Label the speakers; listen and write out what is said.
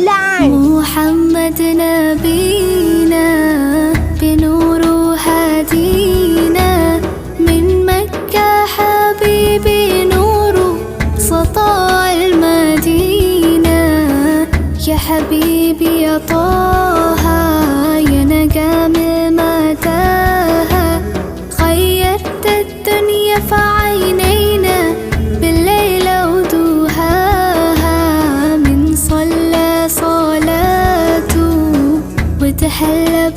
Speaker 1: محمد نبينا بنور هدينا من مكة حبيبي نور سطاع المدينة. يا حبيبي يا طه يا نجم